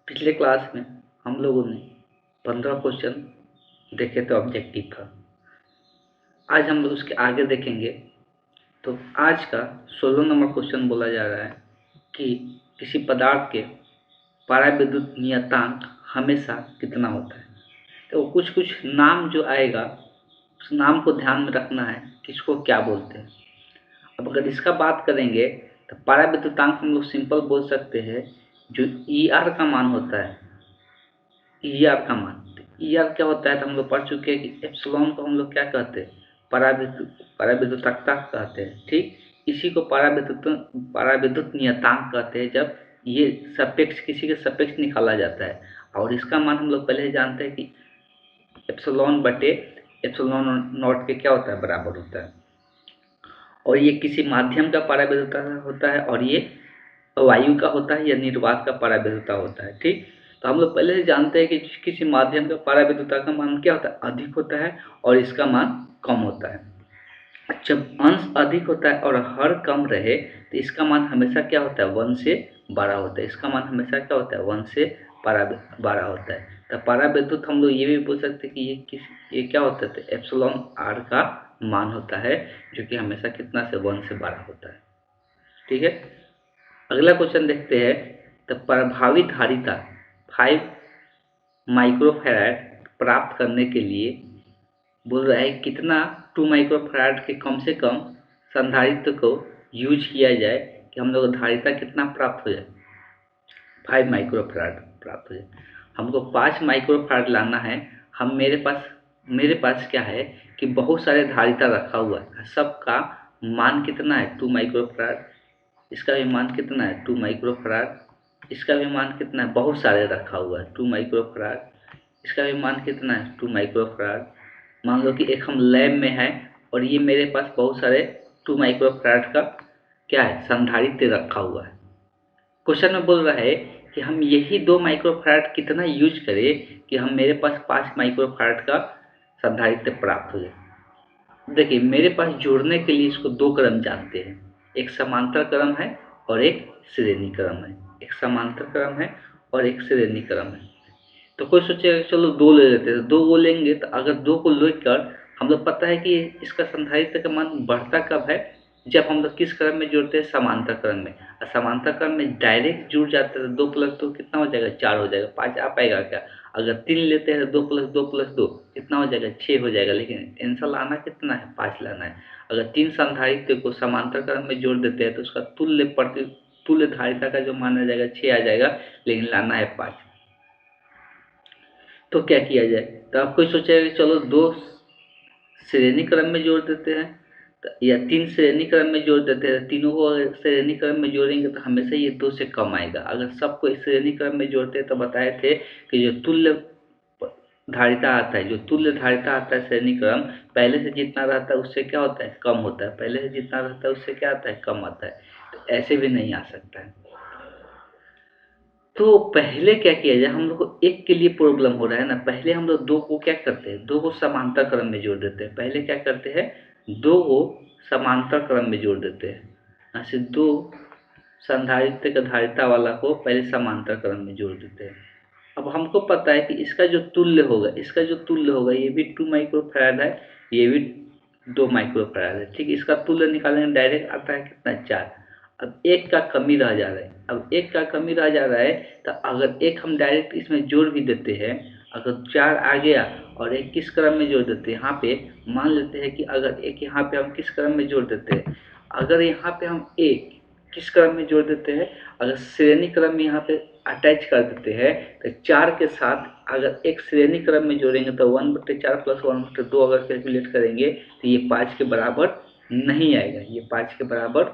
पिछले क्लास में हम लोगों ने 15 क्वेश्चन देखे थे ऑब्जेक्टिव का। आज हम लोग उसके आगे देखेंगे। तो आज का 16 नंबर क्वेश्चन बोला जा रहा है कि किसी पदार्थ के पराविद्युत नियतांक हमेशा कितना होता है। तो कुछ कुछ नाम जो आएगा उस नाम को ध्यान में रखना है कि इसको क्या बोलते हैं। अब अगर इसका बात करेंगे तो पराविद्युतांक हम लोग सिंपल बोल सकते हैं। जो ई आर का मान होता है, ई आर का मान, ई आर क्या होता है तो हम लोग पढ़ चुके हैं कि एप्सिलॉन को हम लोग क्या कहते हैं, पराविद्युतकता कहते हैं। ठीक इसी को पराविद्युत नियतांक कहते हैं जब ये सापेक्ष किसी के सापेक्ष निकाला जाता है। और इसका मान हम लोग पहले ही जानते हैं कि एप्सिलॉन बटे एप्सिलॉन नॉट के क्या होता है, बराबर होता है। और ये किसी माध्यम का पराविद्युता होता है और ये वायु का होता है या निर्वात का पराविद्युता होता है। ठीक तो हम लोग पहले से जानते हैं कि किसी माध्यम का पराविद्युता का मान क्या होता है, अधिक होता है और इसका मान कम होता है। जब अंश अधिक होता है और हर कम रहे तो इसका मान हमेशा क्या होता है, 1 से बड़ा होता है। इसका मान हमेशा क्या होता है, 1 से बड़ा होता है। तो पराविद्युत हम लोग ये भी बोल सकते हैं कि ये क्या होता है, एप्सिलॉन आर का मान होता है जो कि हमेशा कितना से 1 से बड़ा होता है। ठीक है, अगला क्वेश्चन देखते हैं। तो प्रभावी धारिता 5 माइक्रोफैराड प्राप्त करने के लिए बोल रहा है कितना 2 माइक्रोफैराड के कम से कम संधारित्र को यूज किया जाए कि हम लोग धारिता कितना प्राप्त हो जाए, 5 माइक्रोफैराड प्राप्त हो जाए। हमको 5 माइक्रोफैराड लाना है। हम मेरे पास क्या है कि बहुत सारे धारिता रखा हुआ है, सबका मान कितना है, 2 माइक्रोफैराड। इसका भी मान कितना है, 2 माइक्रोफैराड। इसका भी मान कितना है, बहुत सारे रखा हुआ है, 2 माइक्रोफैराड। इसका भी मान कितना है, 2 माइक्रोफैराड। मान लो कि एक हम लैब में है और ये मेरे पास बहुत सारे 2 माइक्रोफैराड का क्या है, संधारित्र रखा हुआ है। क्वेश्चन में बोल रहा है कि हम यही 2 माइक्रोफैराड कितना यूज करें कि हम मेरे पास 5 माइक्रोफैराड का संधारित्र प्राप्त हो जाए। देखिए मेरे पास जोड़ने के लिए इसको 2 क्रम जानते हैं, एक समांतर क्रम है और एक श्रेणी क्रम है। एक समांतर क्रम है और एक श्रेणी क्रम है। तो कोई सोचेगा चलो 2 ले लेते हैं, तो 2 वो लेंगे तो अगर 2 को लेकर हम लोग पता है कि इसका संधारित्र का मान बढ़ता कब है, जब हम लोग किस क्रम में जोड़ते हैं, समांतर क्रम में। और समांतर क्रम में डायरेक्ट जुड़ जाते हैं तो 2 प्लस 2 कितना हो जाएगा, 4 हो जाएगा। 5 आ पाएगा क्या, अगर 3 लेते हैं तो 2 प्लस 2 प्लस 2 कितना हो जाएगा, 6 हो जाएगा। लेकिन आंसर लाना कितना है, 5 लाना है। अगर 3 संधारित्र को समांतर क्रम में जोड़ देते हैं तो उसका तुल्य धारिता का जो माना जाएगा 6 आ जाएगा, लेकिन लाना है 5। तो क्या किया जाए, तो आप कोई सोचेगा कि चलो 2 श्रेणी क्रम में जोड़ देते हैं या 3 श्रेणी क्रम में जोड़ देते हैं। तीनों को अगर श्रेणी क्रम में जोड़ेंगे तो हमेशा ये 2 से कम आएगा। अगर सबको श्रेणी क्रम में जोड़ते हैं तो बताए थे कि जो तुल्य धारिता आता है, जो तुल्य धारिता आता है श्रेणी क्रम, पहले से जितना रहता है उससे क्या होता है, कम होता है। पहले से जितना रहता है उससे क्या आता है, कम आता है। तो ऐसे भी नहीं आ सकता है। तो पहले क्या किया जाए, हम लोग को एक के लिए प्रॉब्लम हो रहा है ना, पहले हम लोग 2 को क्या करते हैं, 2 को समांतर क्रम में जोड़ देते हैं। पहले क्या करते हैं, 2 को समांतर क्रम में जोड़ देते हैं। ऐसे 2 संधारित्र का धारिता वाला को पहले समांतर क्रम में जोड़ देते हैं। अब हमको पता है कि इसका जो तुल्य होगा, ये भी 2 माइक्रोफैराड है, ये भी 2 माइक्रोफैराड है। ठीक, इसका तुल्य निकालने में डायरेक्ट आता है कितना, 4। अब एक का कमी रह जा रहा है, तो अगर एक हम डायरेक्ट इसमें जोड़ भी देते हैं, अगर 4 आ गया और एक किस क्रम में जोड़ देते हैं, यहाँ पे मान लेते हैं कि अगर एक यहाँ पे हम किस क्रम में जोड़ देते हैं, अगर यहाँ पे हम एक किस क्रम में जोड़ देते हैं, अगर श्रेणी क्रम में यहाँ पे अटैच कर देते हैं तो 4 के साथ अगर एक श्रेणी क्रम में जोड़ेंगे तो 1/4 प्लस 1/2 अगर कैलकुलेट करेंगे तो ये 5 के बराबर नहीं आएगा, ये 5 के बराबर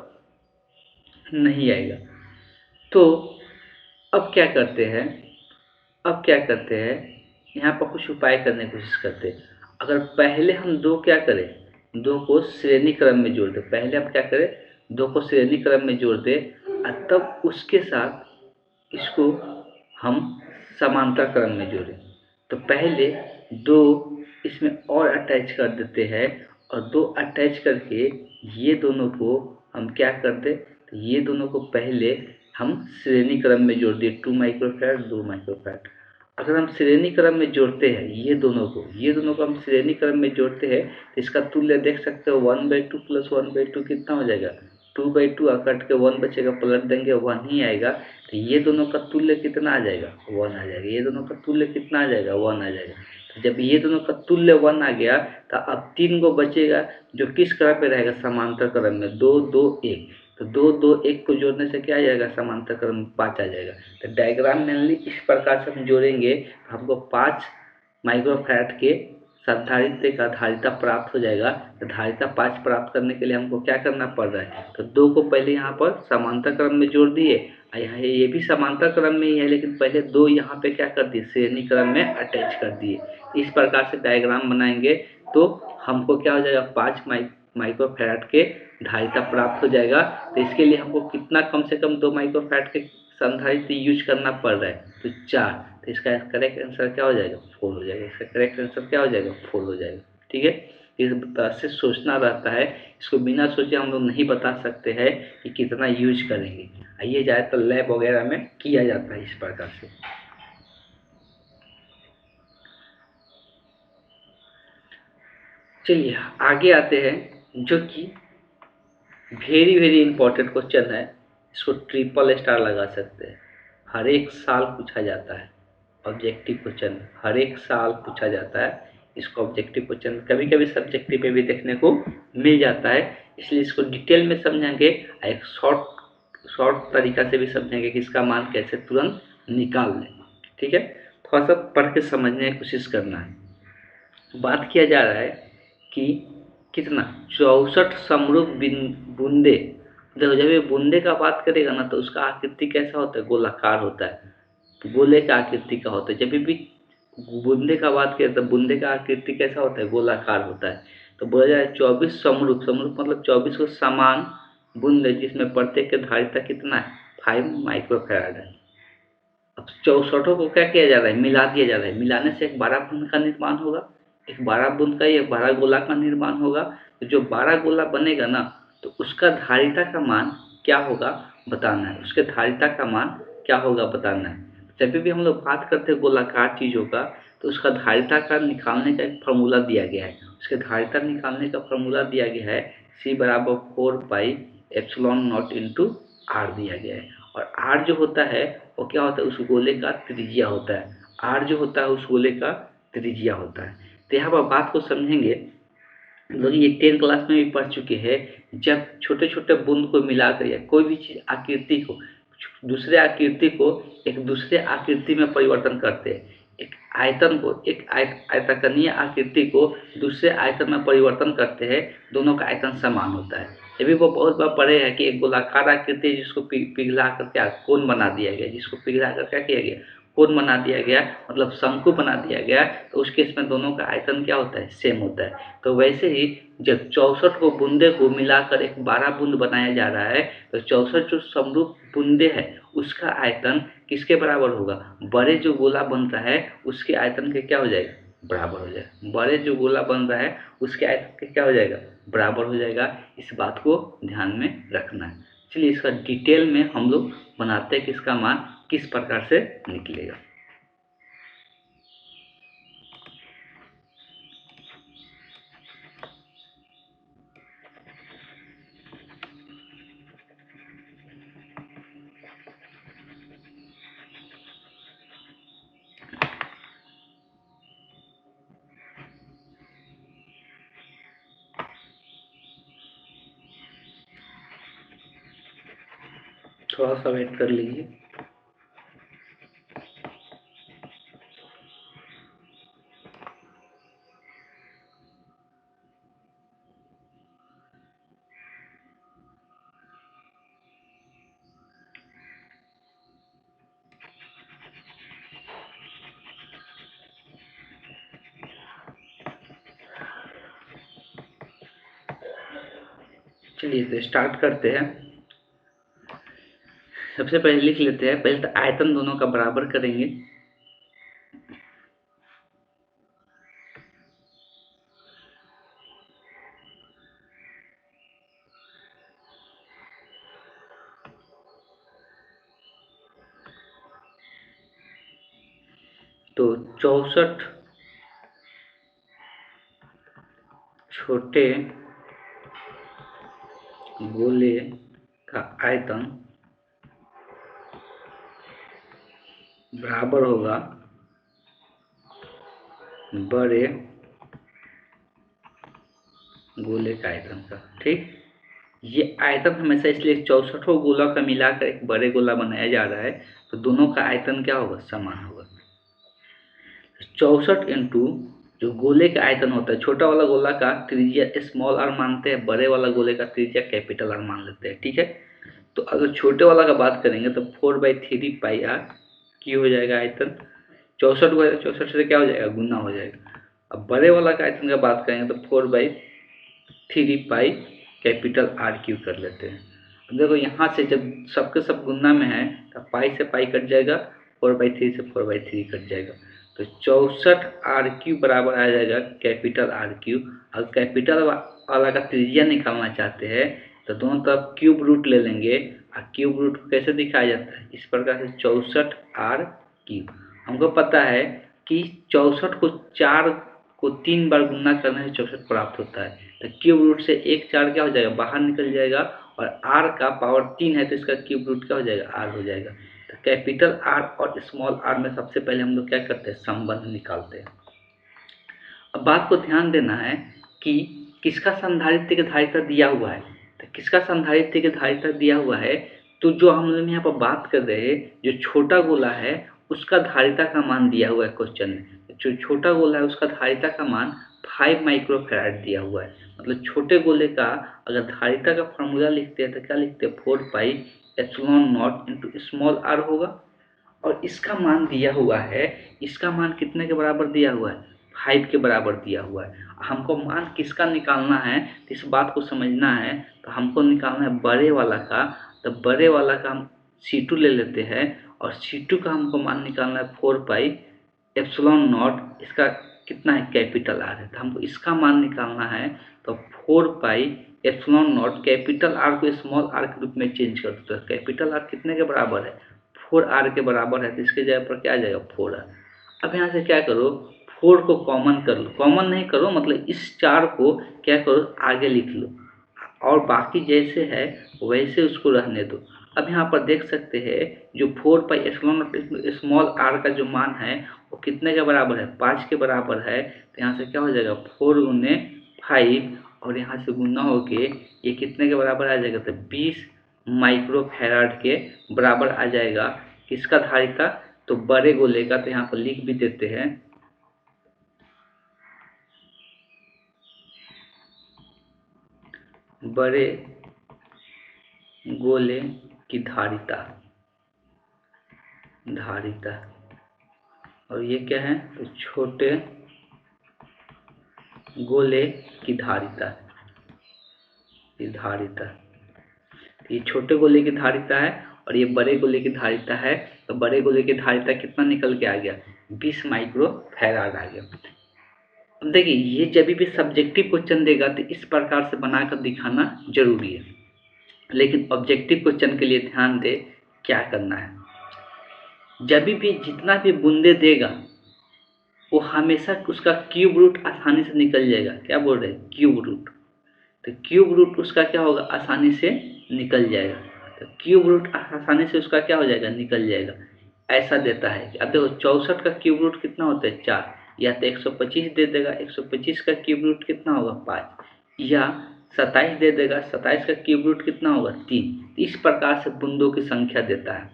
नहीं आएगा। तो अब क्या करते हैं, यहाँ पर कुछ उपाय करने की कोशिश करते हैं। अगर पहले हम 2 क्या करें, 2 को श्रेणी क्रम में जोड़ दें। पहले हम क्या करें, 2 को श्रेणी क्रम में जोड़ दें और तब उसके साथ इसको हम समांतर क्रम में जोड़ें। तो पहले 2 इसमें और अटैच कर देते हैं और 2 अटैच करके ये दोनों को हम क्या करते, तो ये दोनों को पहले हम श्रेणी क्रम में जोड़ दिए 2 माइक्रोफैराड 2 माइक्रोफैराड। अगर हम श्रेणी क्रम में जोड़ते हैं ये दोनों को हम श्रेणी क्रम में जोड़ते हैं तो इसका तुल्य देख सकते हो 1/2 प्लस 1/2 कितना हो जाएगा 2/2, कट के 1 बचेगा, पलट देंगे 1 ही आएगा। तो ये दोनों का तुल्य कितना आ जाएगा 1 आ जाएगा। ये दोनों का तुल्य कितना आ जाएगा 1 आ जाएगा। तो जब ये दोनों का तुल्य 1 आ गया तो अब 3 गो बचेगा जो किस क्रम में रहेगा समांतर क्रम में 2 2 1। तो 2 2 1 को जोड़ने से क्या आ जाएगा समांतर क्रम में 5 आ जाएगा। तो डायग्राम मेनली इस प्रकार से हम जोड़ेंगे हमको 5 माइक्रोफैराड के संधारित्र का धारिता प्राप्त हो जाएगा। तो धारिता 5 प्राप्त करने के लिए हमको क्या करना पड़ रहा है तो 2 को पहले यहाँ पर समांतर क्रम में जोड़ दिए। यहाँ ये भी समांतर क्रम में ही है लेकिन पहले 2 यहाँ पे क्या कर दिए श्रेणी क्रम में अटैच कर दिए। इस प्रकार से डायग्राम बनाएंगे तो हमको क्या हो जाएगा 5 माइक्रोफैराड के धारिता प्राप्त हो जाएगा। तो इसके लिए हमको कितना कम से कम 2 माइक्रोफैराड के संधारित्र यूज करना पड़ रहा है तो 4। तो इसका करेक्ट आंसर क्या हो जाएगा 4 हो जाएगा। इसका करेक्ट आंसर क्या हो जाएगा 4 हो जाएगा। ठीक है, इस तरह से सोचना रहता है। इसको बिना सोचे हम लोग नहीं बता सकते हैं कि कितना यूज करेंगे। ये ज़्यादातर लैब वगैरह में किया जाता है इस प्रकार से। चलिए आगे आते हैं जो कि वेरी वेरी इंपॉर्टेंट क्वेश्चन है। इसको ट्रिपल स्टार लगा सकते हैं। हर एक साल पूछा जाता है ऑब्जेक्टिव क्वेश्चन, हर एक साल पूछा जाता है इसको ऑब्जेक्टिव क्वेश्चन। कभी कभी सब्जेक्टिव में भी देखने को मिल जाता है, इसलिए इसको डिटेल में समझेंगे। एक शॉर्ट तरीका से भी समझेंगे कि इसका मान कैसे तुरंत निकाल लें। ठीक है, थोड़ा सा पढ़ के समझने की कोशिश करना है। बात किया जा रहा है कि कितना 64 समरूप बूंदे। देखो जब ये बूंदे का बात करेगा ना तो उसका आकृति कैसा होता है गोलाकार होता है, तो गोले का आकृति का होता है। जब भी बूंदे का बात करें तो बूंदे का आकृति कैसा होता है गोलाकार होता है। तो बोला जाए 24 समरूप, समरूप मतलब 24 को समान बूंदे जिसमें प्रत्येक के धारिता कितना है 5 माइक्रोफैराड है। अब 64 को क्या किया जा रहा है मिला दिया जा रहा है। मिलाने से एक 12 बूंद का निर्माण होगा, एक 12 बूंद का एक 12 गोला का निर्माण होगा। तो जो 12 गोला बनेगा ना तो उसका धारिता का मान क्या होगा बताना है। उसके धारिता का मान क्या होगा बताना है। जब भी हम लोग बात करते हैं गोलाकार चीज़ों का तो उसका धारिता का निकालने का एक फार्मूला दिया गया है। उसके धारिता निकालने का फार्मूला दिया गया है C बराबर 4 pi epsilon naught into R दिया गया है। और आर जो होता है वो क्या होता है उस गोले का त्रिज्या होता है। आर जो होता है उस गोले का त्रिज्या होता है। तो यहाँ पर बात को समझेंगे। लोग ये 10 क्लास में भी पढ़ चुके हैं। जब छोटे छोटे बूंद को मिलाकर या कोई भी चीज़ आकृति को दूसरे आकृति को एक दूसरे आकृति में परिवर्तन करते हैं, एक आयतन को एक आयताकनीय आकृति को दूसरे आयतन में परिवर्तन करते हैं, दोनों का आयतन समान होता है। ये भी वो बहुत बार पढ़े हैं कि एक गोलाकार आकृति है जिसको पिघला कर क्या कोण बना दिया गया, जिसको पिघला कर क्या किया गया कोण बना दिया गया, मतलब शंकु बना दिया गया। तो उस केस में दोनों का आयतन क्या होता है सेम होता है। तो वैसे ही जब 64 को बूंदे को मिलाकर एक 12 बूंद बनाया जा रहा है तो 64 जो समरूप बूंदे है उसका आयतन किसके बराबर होगा बड़े जो गोला बन रहा है उसके आयतन के क्या हो जाएगा बराबर हो जाएगा। बड़े जो गोला बन रहा है उसके आयतन के क्या हो जाएगा बराबर हो जाएगा। इस बात को ध्यान में रखना है। चलिए इसका डिटेल में हम लोग बनाते हैं कि इसका मान किस प्रकार से निकलेगा। थोड़ा सा वेट कर लीजिए। चलिए तो स्टार्ट करते हैं। सबसे पहले लिख लेते हैं, पहले तो आयतन दोनों का बराबर करेंगे। तो 64 छोटे गोले का आयतन बराबर होगा बड़े गोले का आयतन का। ठीक, ये आयतन हमेशा इसलिए 64 गोला का मिलाकर एक बड़े गोला बनाया जा रहा है, तो दोनों का आयतन क्या होगा, समान होगा। 64 इंटू जो गोले का आयतन होता है, छोटा वाला गोला का त्रिज्या स्मॉल आर मानते हैं, बड़े वाला गोले का त्रिज्या कैपिटल आर मान लेते हैं। ठीक है, तो अगर छोटे वाला का बात करेंगे तो 4/3 पाई आर क्यू हो जाएगा आयतन। 64 को 64 से क्या हो जाएगा, गुना हो जाएगा। अब बड़े वाला का आयतन का बात करेंगे तो 4/3 पाई कैपिटल आर क्यू कर लेते हैं। अब देखो यहाँ से जब सबके सब गुना में है तो पाई से पाई कट जाएगा, 4/3 से 4/3 कट जाएगा, तो 64 आर क्यू बराबर आ जाएगा कैपिटल आर क्यू। अगर कैपिटल वाला का त्रिज्या निकालना चाहते हैं तो दोनों तरफ क्यूब रूट ले लेंगे, और क्यूब रूट को कैसे दिखाया जाता है, इस प्रकार से 64 आर क्यू। हमको पता है कि 64 को 4 को 3 बार गुना करने से 64 प्राप्त होता है, तो क्यूब रूट से 1 4 क्या हो जाएगा, बाहर निकल जाएगा, और आर का पावर 3 है तो इसका क्यूब रूट क्या हो जाएगा, आर हो जाएगा। तो कैपिटल आर और स्मॉल आर में सबसे पहले हम लोग क्या करते हैं, संबंध निकालते हैं। अब बात को ध्यान देना है कि किसका संधारित्र की धारिता दिया हुआ है, तो किसका संधारित्र की धारिता दिया हुआ है, तो जो हम लोग यहाँ पर बात कर रहे हैं, जो छोटा गोला है उसका धारिता का मान दिया हुआ है क्वेश्चन में। जो छोटा गोला है उसका धारिता का मान 5 माइक्रोफैराड दिया हुआ है। मतलब छोटे गोले का अगर धारिता का फॉर्मूला लिखते हैं तो क्या लिखते हैं, 4πε0 इंटू स्मॉल आर होगा, और इसका मान दिया हुआ है, इसका मान कितने के बराबर दिया हुआ है, 5 के बराबर दिया हुआ है। हमको मान किसका निकालना है, तो इस बात को समझना है, तो हमको निकालना है बड़े वाला का। तो बड़े वाला का हम C2 ले लेते हैं, और C2 का हमको मान निकालना है 4πε0, इसका कितना है, कैपिटल आर है, तो हमको इसका मान निकालना है। तो 4πε0 कैपिटल आर को स्मॉल आर के रूप में चेंज कर दो, तो कैपिटल आर कितने के बराबर है, 4r के बराबर है, तो इसके जगह पर क्या आ जाएगा, 4r। अब यहाँ से क्या करो, 4 को कॉमन कर लो, कॉमन नहीं करो मतलब इस 4 को क्या करो, आगे लिख लो, और बाकी जैसे है वैसे उसको रहने दो। अब यहाँ पर देख सकते हैं जो 4πε0 स्मॉल आर का जो मान है वो कितने के बराबर है, 5 के बराबर है, तो यहाँ से क्या हो जाएगा, 4 गुने 5, और यहाँ से गुना होके ये कितने के बराबर आ जाएगा, तो 20 माइक्रोफैराड के बराबर आ जाएगा। किसका धारिता, तो बड़े गोले का, तो यहाँ पर लिख भी देते हैं, बड़े गोले की धारिता, और ये क्या है, तो छोटे गोले की धारिता, ये छोटे गोले की धारिता है और ये बड़े गोले की धारिता है। तो बड़े गोले की धारिता कितना निकल के आ गया, 20 माइक्रोफैराड आ गया। अब देखिए ये जब भी सब्जेक्टिव क्वेश्चन देगा तो इस प्रकार से बनाकर दिखाना जरूरी है, लेकिन ऑब्जेक्टिव क्वेश्चन के लिए ध्यान दे क्या करना है, जब भी जितना भी बूंदे देगा वो हमेशा उसका क्यूब रूट आसानी से निकल जाएगा। क्या बोल रहे हैं, क्यूब रूट, तो क्यूब रूट उसका क्या होगा, आसानी से निकल जाएगा। तो क्यूब रूट आसानी से उसका क्या हो जाएगा, निकल जाएगा। ऐसा देता है कि अब देखो 64 का क्यूब रूट कितना होता है, 4, या तो 125 दे देगा, 125 का क्यूब रूट कितना होगा, 5, या 27 दे देगा, 27 का क्यूब रूट कितना होगा, 3। इस प्रकार से बूंदों की संख्या देता है।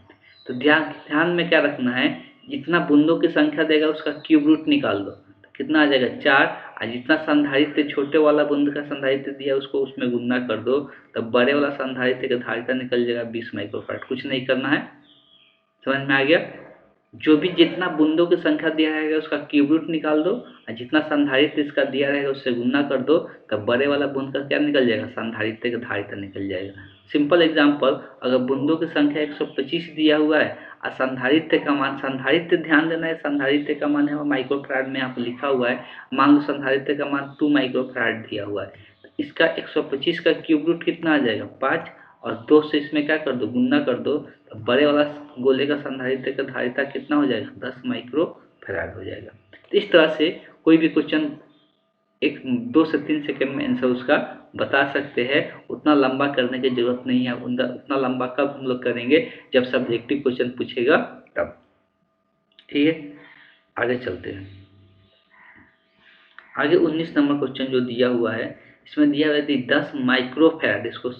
तो ध्यान में क्या रखना है, जितना बूंदों की संख्या देगा उसका क्यूब रूट निकाल दो, तो कितना आ जाएगा, 4, और जितना संधारित्र छोटे वाला बूंद का संधारित्र दिया उसको उसमें गुना कर दो, तब बड़े वाला संधारित्र का धारिता निकल जाएगा 20 माइक्रोफैराड। कुछ नहीं करना है, समझ में आ गया। जो भी जितना बूंदों की संख्या दिया रहेगा उसका क्यूब रूट निकाल दो, और जितना संधारित्र इसका दिया रहेगा उससे गुना कर दो, तब बड़े वाला बूंद का क्या निकल जाएगा, संधारित्र का धारिता निकल जाएगा। सिंपल एग्जांपल, अगर बूंदों की संख्या 125 दिया हुआ है और संधारित्र का मान, संधारित्र ध्यान देना है, संधारित्र का मान है माइक्रोफैराड में यहाँ पर लिखा हुआ है, मान लो संधारित्र का मान 2 माइक्रोफैराड दिया हुआ है, तो इसका 125 का क्यूब रूट कितना आ जाएगा, 5, और 2 से इसमें क्या कर दो, गुना कर दो, तो बड़े वाला गोले का संधारित्र का धारिता कितना हो जाएगा, 10 माइक्रो फैराड हो जाएगा। तो इस तरह से कोई भी क्वेश्चन 2 से 3 सेकंड में आंसर उसका बता सकते हैं। उतना लंबा करने की जरूरत नहीं है। उतना लंबा कब हम लोग करेंगे, जब सब्जेक्टिव क्वेश्चन पूछेगा तब। ठीक है, आगे चलते हैं। आगे 19 नंबर क्वेश्चन जो दिया हुआ है, इसमें दिया हुआ है 10 माइक्रोफैराड, इसको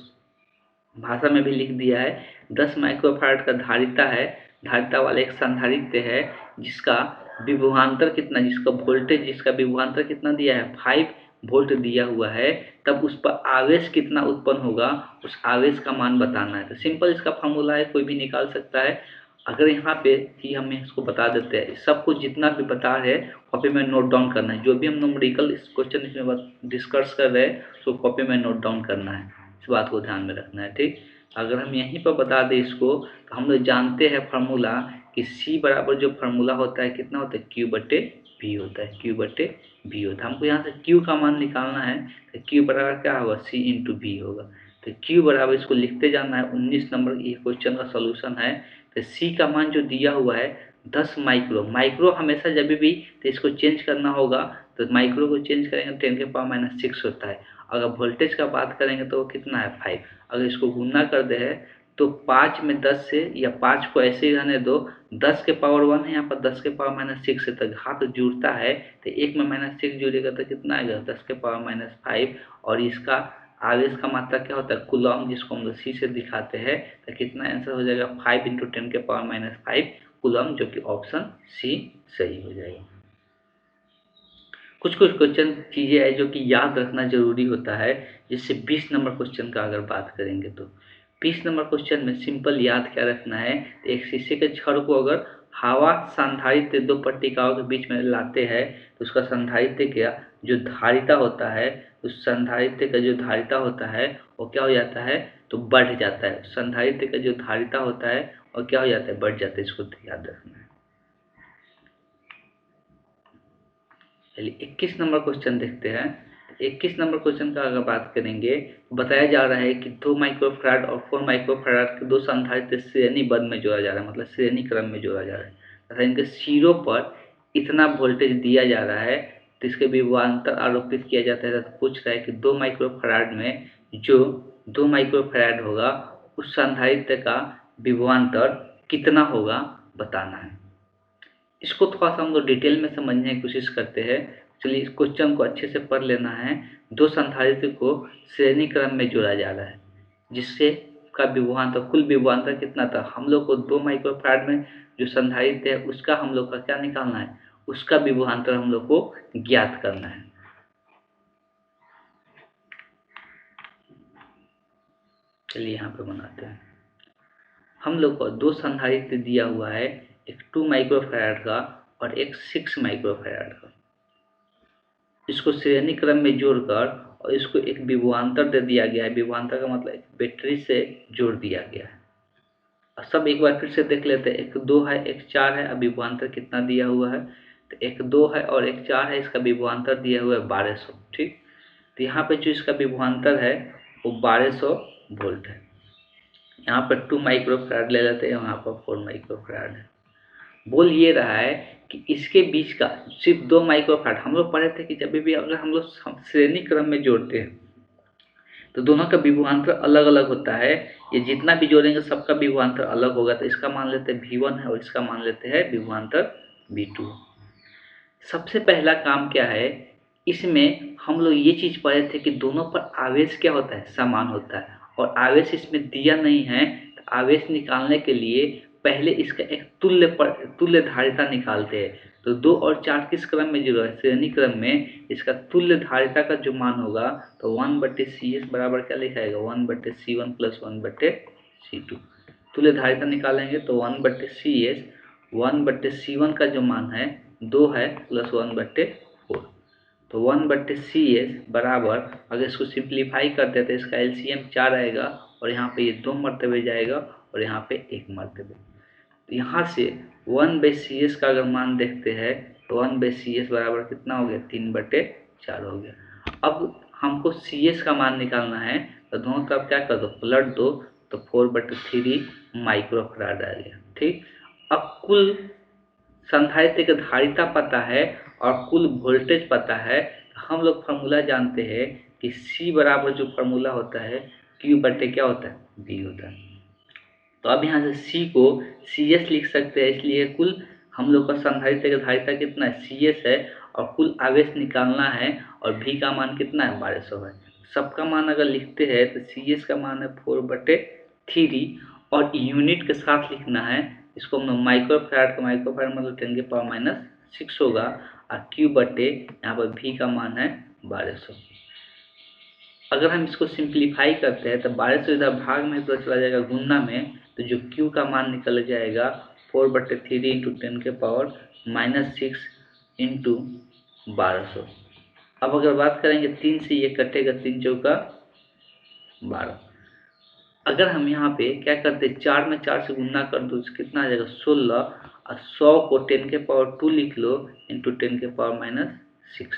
भाषा में भी लिख दिया है। 10 माइक्रोफैराड का धारिता है, धारिता वाला एक संधारित्र है जिसका विभवांतर कितना, जिसका वोल्टेज, जिसका विभवांतर कितना दिया है 5 वोल्ट दिया हुआ है। तब उस पर आवेश कितना उत्पन्न होगा, उस आवेश का मान बताना है। तो सिंपल इसका फॉर्मूला है, कोई भी निकाल सकता है। अगर यहाँ पे ही हम इसको बता देते हैं, सब कुछ जितना भी बता है कॉपी में नोट डाउन करना है। जो भी हम न्यूमेरिकल इस क्वेश्चन इसमें डिस्कस कर रहे हैं उसको कॉपी में नोट डाउन करना है, इस बात को ध्यान में रखना है। ठीक, अगर हम यहीं पर बता दें इसको, तो हम लोग जानते हैं फार्मूला कि C बराबर जो फार्मूला होता है कितना होता है, Q/V होता है, Q/V होता है। हमको यहाँ से Q का मान निकालना है, तो Q बराबर क्या होगा, C/V होगा। तो Q बराबर, इसको लिखते जाना है। 19 नंबर ये क्वेश्चन का सोल्यूशन है। तो C का मान जो दिया हुआ है 10 माइक्रो हमेशा जब भी तो इसको चेंज करना होगा, तो माइक्रो को चेंज करेंगे 10⁻⁶ होता है। अगर वोल्टेज का बात करेंगे तो वो कितना है 5। अगर इसको गुना कर दे है तो 5 में 10 से, या 5 को ऐसे ही रहने दो, 10 के पावर 1 है, यहाँ पर 10 के पावर -6 से तक हाथ जुड़ता है, तो 1 में -6 जुड़ेगा तो कितना आएगा 10 के पावर -5। और इसका आवेश का मात्रा क्या होता है कूलम, जिसको हम लोग C से दिखाते हैं। तो कितना आंसर हो जाएगा 5 × 10 के पावर -5 कूलम, जो कि ऑप्शन C सही हो जाएगा। कुछ क्वेश्चन चीज़ें है जो कि याद रखना जरूरी होता है। जिससे 20 नंबर क्वेश्चन का अगर बात करेंगे तो 20 नंबर क्वेश्चन में सिंपल याद क्या रखना है, एक शीशे के छड़ को अगर हवा संधारित्र 2 पट्टिकाओं के बीच में लाते हैं तो उसका संधारित्र का जो धारिता होता है, उस संधारित्र का जो धारिता होता है वो क्या हो जाता है, तो बढ़ जाता है। संधारित्र का जो धारिता होता है और क्या हो जाता है, बढ़ जाता है। इसको याद रखना है। चलिए 21 नंबर क्वेश्चन देखते हैं। 21 नंबर क्वेश्चन का अगर बात करेंगे, बताया जा रहा है कि 2 माइक्रोफैराड और 4 माइक्रोफैराड के 2 संधारित्र श्रेणीबद्ध में जोड़ा जा रहा है, मतलब श्रेणी क्रम में जोड़ा जा रहा है तथा इनके सिरों पर इतना वोल्टेज दिया जा रहा है, तो इसके विभवांतर आरोपित किया जाता है। तो पूछ रहा है कि 2 माइक्रोफैराड में जो 2 माइक्रोफैराड होगा उस संधारित्र का विभवांतर कितना होगा बताना है। इसको थोड़ा सा हम लोग डिटेल में समझने की कोशिश करते हैं। चलिए इस क्वेश्चन को अच्छे से पढ़ लेना है। 2 संधारित्र को श्रेणी क्रम में जोड़ा जा रहा है, जिससे का विभवांतर, कुल विभवांतर कितना था, हम लोग को 2 माइक्रोफैराड में जो संधारित्र है उसका हम लोग का क्या निकालना है, उसका विभवांतर हम लोग को ज्ञात करना है। चलिए यहाँ पे बनाते हैं। हम लोग को 2 संधारित्र दिया हुआ है, एक 2 माइक्रोफैराड का और एक 6 माइक्रोफैराड का। इसको श्रेणी क्रम में जोड़कर और इसको एक विभवांतर दे दिया गया है। विभवांतर का मतलब एक बैटरी से जोड़ दिया गया है। और सब एक बार फिर से देख लेते हैं। एक 2 है, एक 4 है। अब विभवांतर कितना दिया हुआ है, तो एक 2 है और एक 4 है। इसका विभवांतर दिया हुआ है 1200। ठीक, तो यहाँ पे जो इसका विभवांतर है वो 1200 वोल्ट है। यहाँ पर 2 माइक्रोफैराड ले लेते हैं, यहाँ पर 4 माइक्रोफैराड है। बोल ये रहा है कि इसके बीच का सिर्फ 2 माइक्रोफैराड, हम लोग पढ़े थे कि जब भी अगर हम लोग श्रेणी क्रम में जोड़ते हैं तो दोनों का विभवांतर अलग अलग होता है। ये जितना भी जोड़ेंगे सबका विभवांतर अलग होगा। तो इसका मान लेते हैं V1 है और इसका मान लेते हैं विभवांतर V2। सबसे पहला काम क्या है, इसमें हम लोग ये चीज़ पढ़े थे कि दोनों पर आवेश क्या होता है, समान होता है। और आवेश इसमें दिया नहीं है, तो आवेश निकालने के लिए पहले इसका एक तुल्य धारिता निकालते हैं। तो 2 और 4 किस क्रम में जुड़ा है, श्रेणी क्रम में। इसका तुल्य धारिता का जो मान होगा तो 1/CS बराबर क्या लिखाएगा, 1/C1 + 1/C2। तुल्य धारिता निकालेंगे तो 1/CS, 1/C1 का जो मान है 2 है प्लस 1/4। तो 1/CS बराबर, अगर इसको सिंप्लीफाई करते हैं तो इसका LCM 4 आएगा और यहाँ पे ये 2 मरतबे जाएगा और यहाँ पे 1 मरतबे। तो यहाँ से 1/CS का अगर मान देखते हैं तो 1/CS बराबर कितना हो गया, 3/4 हो गया। अब हमको CS का मान निकालना है, तो दोनों तरफ क्या कर दो, पलट दो, तो 4/3 माइक्रोफैराड आ गया। ठीक, अब कुल संधारित्र की धारिता पता है और कुल वोल्टेज पता है, तो हम लोग फार्मूला जानते हैं कि C बराबर जो फार्मूला होता है Q बटे क्या होता है, V होता है। तो अब यहाँ से C को CS लिख सकते हैं, इसलिए कुल हम लोग का संधारित्र की धारिता कितना है, CS है, और कुल आवेश निकालना है, और V का मान कितना है, 1200 है। सबका मान अगर लिखते हैं तो CS का मान है 4/3, और यूनिट के साथ लिखना है, इसको हम माइक्रोफैराड मतलब 10⁻⁻6 होगा, और Q बटे यहाँ पर V का मान है 1200। अगर हम इसको सिंप्लीफाई करते हैं तो 1200 इधर भाग में तो चला जाएगा गुणा में, तो जो Q का मान निकल जाएगा 4/3 इंटू 10⁻⁻6 इंटू 1200। अब अगर बात करेंगे 3 से ये कटेगा, 3 चौका 12। अगर हम यहाँ पे क्या करते हैं, 4 में 4 से गुणा कर दो, कितना आ जाएगा 16, और 100 को 10⁻2 लिख लो इंटू 10⁻⁻6।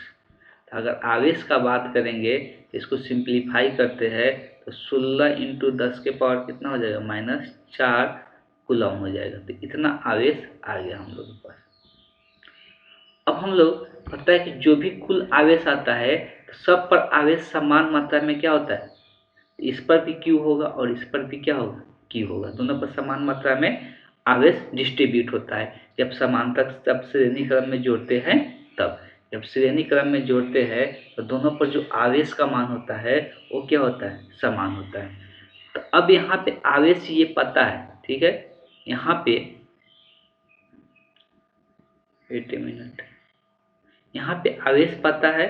अगर आवेश का बात करेंगे, इसको सिंप्लीफाई करते हैं तो 16 इंटू 10 के पावर कितना हो जाएगा, -4 कूलम हो जाएगा। तो इतना आवेश आ गया हम लोग के पास। अब हम लोग पता है कि जो भी कुल आवेश आता है तो सब पर आवेश समान मात्रा में क्या होता है, इस पर भी Q होगा और इस पर भी क्या होगा, Q होगा। दोनों पर समान मात्रा में आवेश डिस्ट्रीब्यूट होता है। जब समांतर जब श्रेणी क्रम में जोड़ते हैं तब, जब श्रेणी क्रम में जोड़ते हैं तो दोनों पर जो आवेश का मान होता है वो क्या होता है, समान होता है। तो अब यहाँ पे आवेश ये पता है, ठीक है, यहाँ पे 8 मिनट, यहाँ पे आवेश पता है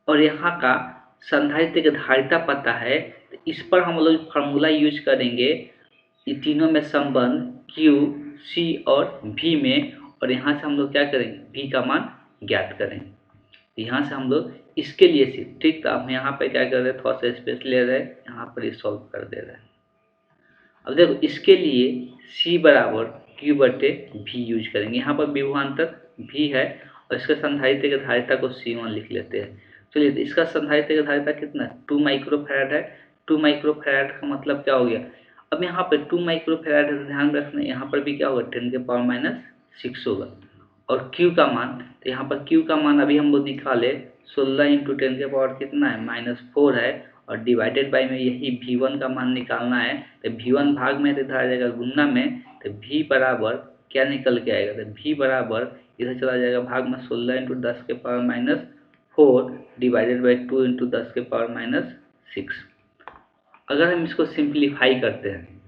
और यहाँ का संधारित्र की धारिता पता है। तो इस पर हम लोग फार्मूला यूज करेंगे, ये तीनों में संबंध Q, C और V में, और यहाँ से हम लोग क्या करेंगे, V का मान ज्ञात करेंगे। तो यहाँ से हम लोग इसके लिए सिर्फ, ठीक, तो हम यहाँ पे क्या कर रहे हैं, थोड़ा सा स्पेस ले रहे हैं, यहाँ पर ये सॉल्व कर दे रहे हैं। अब देखो इसके लिए C बराबर Q बटे V यूज करेंगे। यहाँ पर विभवांतर V है और इसका संधारित्र की धारिता को C1 लिख लेते हैं। चलिए, तो इसका संधारित्र की धारिता कितना है, 2 माइक्रोफैराड है। 2 माइक्रोफैराड का मतलब क्या हो गया, अब यहाँ पे 2 माइक्रोफैराड है तो ध्यान रखना यहाँ पर भी क्या होगा, 10⁻⁻6 होगा। और Q का मान, तो यहाँ पर Q का मान अभी हम लोग निकाले, 16 इंटू 10 के पावर कितना है, -4 है, और डिवाइडेड बाई में यही V1 का मान निकालना है। तो V1 भाग में इधर आ जाएगा गुणा में, तो V बराबर क्या निकल के आएगा, तो V बराबर इधर चला जाएगा भाग में, 16 इंटू 10 के पावर -4 डिवाइडेड बाई 2 इंटू 10 के पावर -6। अगर हम इसको सिंप्लीफाई करते हैं,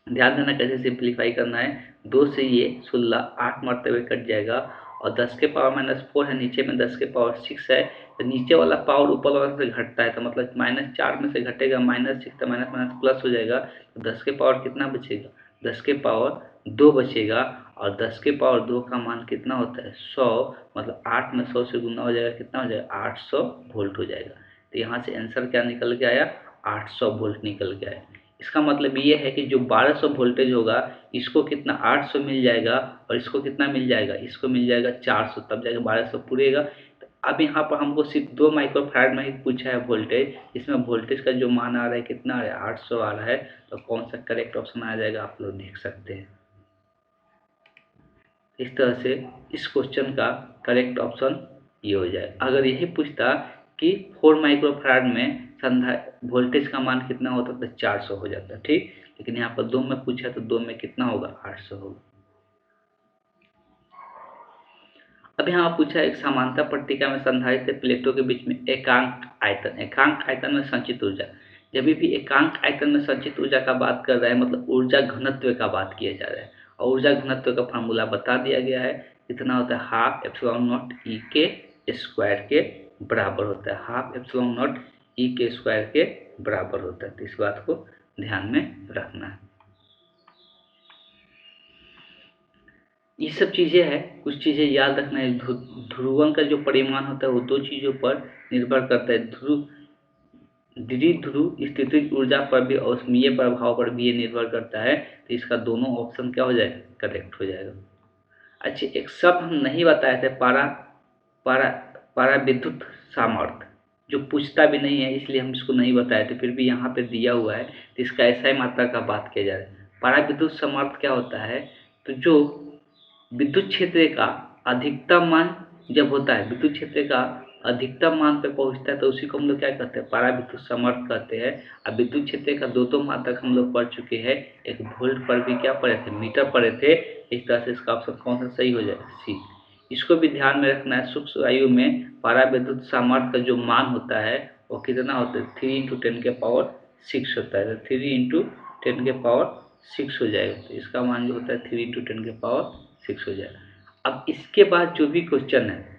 ध्यान देना कैसे सिंप्लीफाई करना है, 2 से ये 16 8 मरतबे कट जाएगा, और 10 के पावर -4 है, नीचे में 10 के पावर 6 है, तो नीचे वाला पावर ऊपर वाला से घटता है, तो मतलब -4 में से घटेगा -6, तो माइनस माइनस प्लस हो जाएगा, तो 10 के पावर कितना बचेगा, 10 के पावर 2 बचेगा, और 10 के पावर 2 का मान कितना होता है, 100, मतलब 8 में 100 से गुना हो जाएगा, कितना हो जाएगा, 800 वोल्ट हो जाएगा। तो यहाँ से आंसर क्या निकल के आया, 800 वोल्ट निकल के आया। इसका मतलब ये है कि जो 1200 वोल्टेज होगा इसको कितना 800 मिल जाएगा, और इसको कितना मिल जाएगा, इसको मिल जाएगा 400, तब जाएगा 1200 पूरेगा। तो अब यहाँ पर हमको सिर्फ 2 माइक्रोफैराड में ही पूछा है वोल्टेज, इसमें वोल्टेज का जो मान आ रहा है कितना आ रहा है, 800 आ रहा है। तो कौन सा करेक्ट ऑप्शन आ जाएगा आप लोग देख सकते हैं। इस तरह से इस क्वेश्चन का करेक्ट ऑप्शन ये हो जाए। अगर यही पूछता कि 4 माइक्रोफैराड में वोल्टेज का मान कितना होता तो 400 हो जाता, ठीक, लेकिन यहाँ पर 2 में पूछा तो 2 में कितना होगा, 800 होगा। अब यहाँ पूछा एक समांतर पट्टिका में संधारित्र प्लेटों के बीच में एकांक आयतन, एकांक आयतन में संचित ऊर्जा। जब भी एकांक आयतन में संचित ऊर्जा का बात कर रहा है, मतलब ऊर्जा घनत्व का बात किया जा रहा है, और ऊर्जा घनत्व का फार्मूला बता दिया गया है, कितना होता है, हाफ एप्सिलॉन नॉट ई के स्क्वायर के बराबर होता है, हाफ एप्सिलॉन नॉट ई के स्क्वायर के बराबर होता है। तो इस बात को ध्यान में रखना है। ये सब चीज़ें हैं, कुछ चीज़ें याद रखना है। ध्रुवण का जो परिमाण होता है वो 2 चीज़ों पर निर्भर करता है, द्विध्रुव स्थितिज ऊर्जा पर भी और ऊष्मीय प्रभाव पर भी ये निर्भर करता है। तो इसका दोनों ऑप्शन क्या हो जाएगा, करेक्ट हो जाएगा। अच्छा, एक शब्द हम नहीं बताए थे, पारा विद्युत सामर्थ्य, जो पूछता भी नहीं है इसलिए हम इसको नहीं बताए थे, फिर भी यहाँ पे दिया हुआ है, तो इसका ऐसा ही मात्रा का बात किया जा रहा है। पारा विद्युत सामर्थ्य क्या होता है, तो जो विद्युत क्षेत्र का अधिकतम मान जब होता है, विद्युत क्षेत्र का अधिकतम मान पे पहुंचता है तो उसी को हम लोग क्या कहते हैं, पराविद्युत समर्थ कहते हैं। अब विद्युत क्षेत्र का दो मान तक हम लोग पढ़ चुके हैं, एक वोल्ट पर भी क्या पढ़े थे, मीटर पढ़े थे। इस तरह से इसका ऑप्शन कौन सा सही हो जाएगा, सी। इसको भी ध्यान में रखना है, सूक्ष्म वायु में पराविद्युत सामर्थ्य का जो मान होता है वो कितना होता है, 3 × 10⁶ होता है। तो 3 × 10⁶ हो जाएगा, तो इसका मान जो होता है 3 × 10⁶ हो जाएगा। अब इसके बाद जो भी क्वेश्चन है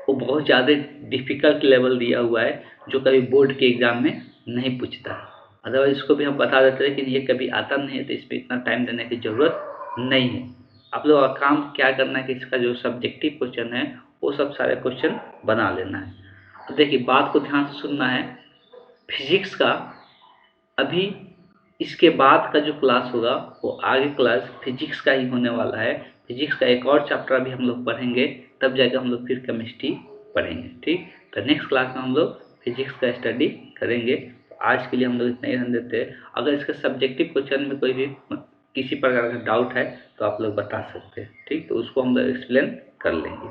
वो बहुत ज़्यादा डिफिकल्ट लेवल दिया हुआ है, जो कभी बोर्ड के एग्जाम में नहीं पूछता है। अदरवाइज इसको भी हम बता देते हैं कि ये कभी आता नहीं है, तो इस पर इतना टाइम देने की ज़रूरत नहीं है। आप लोग का काम क्या करना है कि इसका जो सब्जेक्टिव क्वेश्चन है वो सब सारे क्वेश्चन बना लेना है। तो देखिए, बात को ध्यान से सुनना है। फिजिक्स का अभी इसके बाद का जो क्लास होगा वो आगे क्लास फिजिक्स का ही होने वाला है। फिजिक्स का एक और चैप्टर भी हम लोग पढ़ेंगे, तब जाकर हम लोग फिर केमिस्ट्री पढ़ेंगे। ठीक, तो नेक्स्ट क्लास में हम लोग फिजिक्स का स्टडी करेंगे। तो आज के लिए हम लोग इतना ही रहने देते हैं। अगर इसके सब्जेक्टिव क्वेश्चन में कोई भी किसी प्रकार का डाउट है तो आप लोग बता सकते हैं। ठीक, तो उसको हम लोग एक्सप्लेन कर लेंगे।